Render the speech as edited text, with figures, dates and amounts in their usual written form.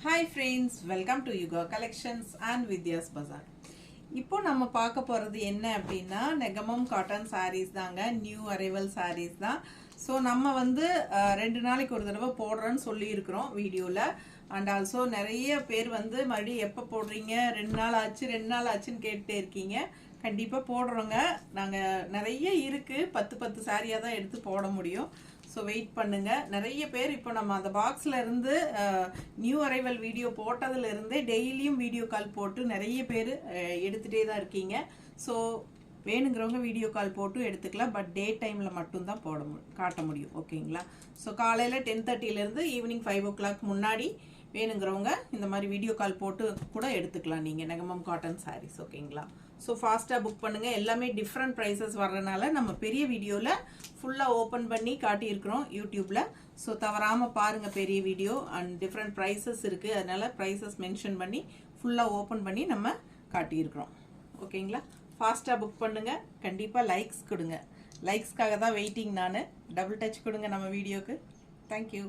Hi friends, welcome to Yuga Collections and Vidya's Bazaar. இப்போ நம்ம பார்க்க போறது என்ன அப்படின்னா நெகமம் காட்டன் sarees தாங்க, நியூ அரைவல் sarees தான். ஸோ நம்ம வந்து 2 நாளைக்கு ஒரு தடவை போடுறோன்னு சொல்லி இருக்கிறோம் வீடியோவில். அண்ட் ஆல்சோ நிறைய பேர் வந்து மறுபடியும் எப்போ போடுறீங்க, 2 நாள் ஆச்சுன்னு கேட்டுட்டே இருக்கீங்க. கண்டிப்பாக போடுறோங்க. நாங்கள் நிறைய இருக்குது, 10 சாரியாக தான் எடுத்து போட முடியும். ஸோ வெயிட் பண்ணுங்க. நிறைய பேர் இப்போ நம்ம அந்த பாக்ஸில் இருந்து நியூ அரைவல் வீடியோ போட்டதுலேருந்தே டெய்லியும் வீடியோ கால் போட்டு நிறைய பேர் எடுத்துகிட்டே தான் இருக்கீங்க. ஸோ வேணுங்கிறவங்க வீடியோ கால் போட்டு எடுத்துக்கலாம். பட் டே டைமில் மட்டும்தான் காட்ட முடியும். ஓகேங்களா? ஸோ காலையில் 10:30லேருந்து ஈவினிங் 5 o'clock முன்னாடி வேணுங்கிறவங்க இந்த மாதிரி வீடியோ கால் போட்டு கூட எடுத்துக்கலாம் நீங்கள் நெகமம் காட்டன் சாரீஸ். ஓகேங்களா? ஸோ ஃபாஸ்ட்டாக புக் பண்ணுங்கள். எல்லாமே டிஃப்ரெண்ட் ப்ரைஸஸ் வர்றதுனால நம்ம பெரிய வீடியோவில் ஃபுல்லாக ஓப்பன் பண்ணி காட்டியிருக்கிறோம் யூடியூப்பில். ஸோ தவறாமல் பாருங்கள் பெரிய வீடியோ. அண்ட் டிஃப்ரெண்ட் ப்ரைஸஸ் இருக்குது, அதனால் ப்ரைஸஸ் மென்ஷன் பண்ணி ஃபுல்லாக ஓப்பன் பண்ணி நம்ம காட்டியிருக்கிறோம். ஓகேங்களா? ஃபாஸ்ட்டாக புக் பண்ணுங்கள். கண்டிப்பாக லைக்ஸ் கொடுங்க. லைக்ஸ்க்காக தான் வெயிட்டிங். நான் டபுள் டச் கொடுங்க நம்ம வீடியோக்கு. தேங்க்யூ.